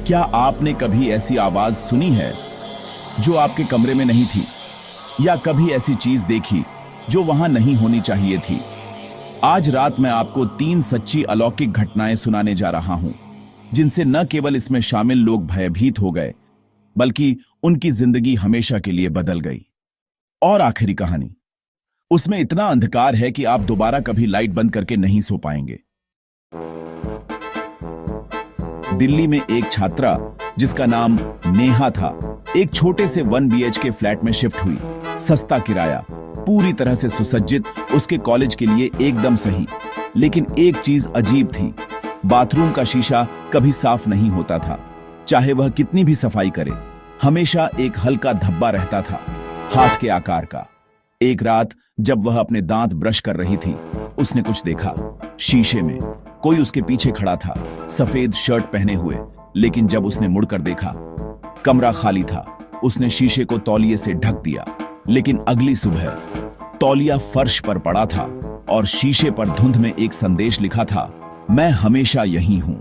क्या आपने कभी ऐसी आवाज सुनी है जो आपके कमरे में नहीं थी, या कभी ऐसी चीज देखी जो वहां नहीं होनी चाहिए थी? आज रात मैं आपको 3 सच्ची अलौकिक घटनाएं सुनाने जा रहा हूं, जिनसे न केवल इसमें शामिल लोग भयभीत हो गए, बल्कि उनकी जिंदगी हमेशा के लिए बदल गई। और आखिरी कहानी, उसमें इतना अंधकार है कि आप दोबारा कभी लाइट बंद करके नहीं सो पाएंगे। दिल्ली में एक छात्रा जिसका नाम नेहा था, एक छोटे से 1 BHK फ्लैट में शिफ्ट हुई। सस्ता किराया, पूरी तरह से सुसज्जित, उसके कॉलेज के लिए एकदम सही। लेकिन एक चीज अजीब थी, बाथरूम का शीशा कभी साफ नहीं होता था। चाहे वह कितनी भी सफाई करे, हमेशा एक हल्का धब्बा रहता था, हाथ के आकार का। एक रात जब वह अपने दांत ब्रश कर रही थी, उसने कुछ देखा। शीशे में कोई उसके पीछे खड़ा था, सफेद शर्ट पहने हुए। लेकिन जब उसने मुड़कर देखा, कमरा खाली था। उसने शीशे को तौलिए से ढक दिया, लेकिन अगली सुबह तौलिया फर्श पर पड़ा था और शीशे पर धुंध में एक संदेश लिखा था, मैं हमेशा यही हूं।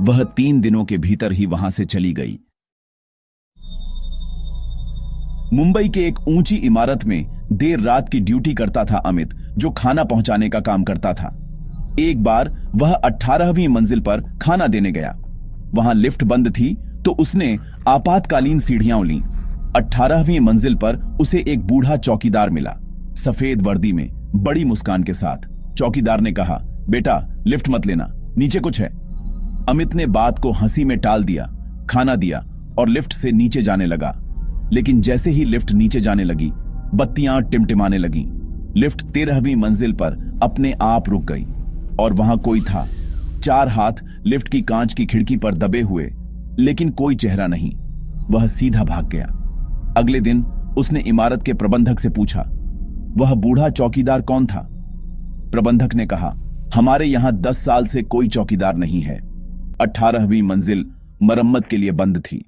वह 3 दिनों के भीतर ही वहां से चली गई। मुंबई के एक ऊंची इमारत में देर रात की ड्यूटी करता था अमित, जो खाना पहुंचाने का काम करता था। एक बार वह 18वीं मंजिल पर खाना देने गया। वहां लिफ्ट बंद थी, तो उसने आपातकालीन सीढ़ियां ली। 18वीं मंजिल पर उसे एक बूढ़ा चौकीदार मिला, सफेद वर्दी में, बड़ी मुस्कान के साथ। चौकीदार ने कहा, बेटा लिफ्ट मत लेना, नीचे कुछ है। अमित ने बात को हंसी में टाल दिया, खाना दिया और लिफ्ट से नीचे जाने लगा। लेकिन जैसे ही लिफ्ट नीचे जाने लगी, बत्तियां टिमटिमाने लगी। लिफ्ट 13वीं मंजिल पर अपने आप रुक गई और वहां कोई था। 4 हाथ लिफ्ट की कांच की खिड़की पर दबे हुए, लेकिन कोई चेहरा नहीं। वह सीधा भाग गया। अगले दिन उसने इमारत के प्रबंधक से पूछा, वह बूढ़ा चौकीदार कौन था? प्रबंधक ने कहा, हमारे यहां 10 साल से कोई चौकीदार नहीं है। 18वीं मंजिल मरम्मत के लिए बंद थी।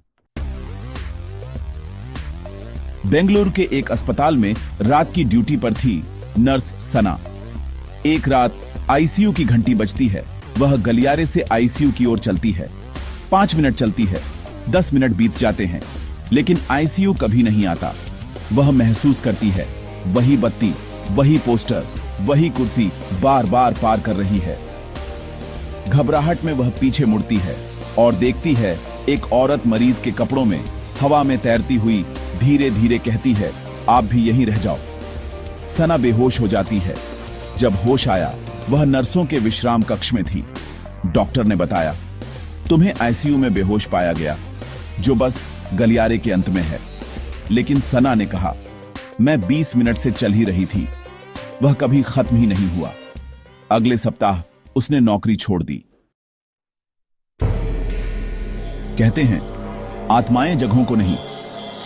बेंगलुरु के एक अस्पताल में रात की ड्यूटी पर थी नर्स सना। एक रात आईसीयू की घंटी बजती है। वह गलियारे से आईसीयू की ओर चलती है। 5 मिनट चलती है, 10 मिनट बीत जाते हैं, लेकिन आईसीयू कभी नहीं आता। वह महसूस करती है, वही बत्ती, वही पोस्टर, वही कुर्सी बार बार पार कर रही है। घबराहट में वह पीछे मुड़ती है और देखती है एक औरत मरीज के कपड़ों में हवा में तैरती हुई धीरे धीरे कहती है, आप भी यहीं रह जाओ। सना बेहोश हो जाती है। जब होश आया, वह नर्सों के विश्राम कक्ष में थी। डॉक्टर ने बताया, तुम्हें आईसीयू में बेहोश पाया गया, जो बस गलियारे के अंत में है। लेकिन सना ने कहा, मैं 20 मिनट से चल ही रही थी, वह कभी खत्म ही नहीं हुआ। अगले सप्ताह उसने नौकरी छोड़ दी। कहते हैं, आत्माएं जगहों को नहीं,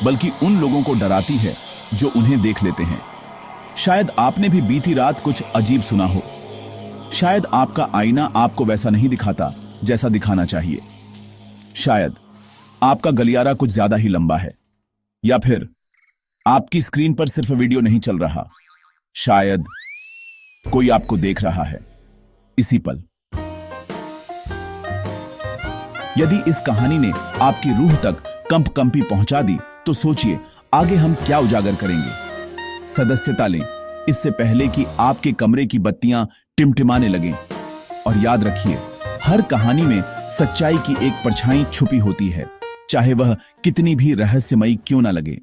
बल्कि उन लोगों को डराती है जो उन्हें देख लेते हैं। शायद आपने भी बीती रात कुछ अजीब सुना हो। शायद आपका आईना आपको वैसा नहीं दिखाता जैसा दिखाना चाहिए। शायद आपका गलियारा कुछ ज्यादा ही लंबा है, या फिर आपकी स्क्रीन पर सिर्फ वीडियो नहीं चल रहा। शायद कोई आपको देख रहा है इसी पल। यदि इस कहानी ने आपकी रूह तक कंपकंपी पहुंचा दी, तो सोचिए आगे हम क्या उजागर करेंगे। सदस्यता लें इससे पहले कि आपके कमरे की बत्तियां टिमटिमाने लगें। और याद रखिए, हर कहानी में सच्चाई की एक परछाई छुपी होती है, चाहे वह कितनी भी रहस्यमयी क्यों ना लगे।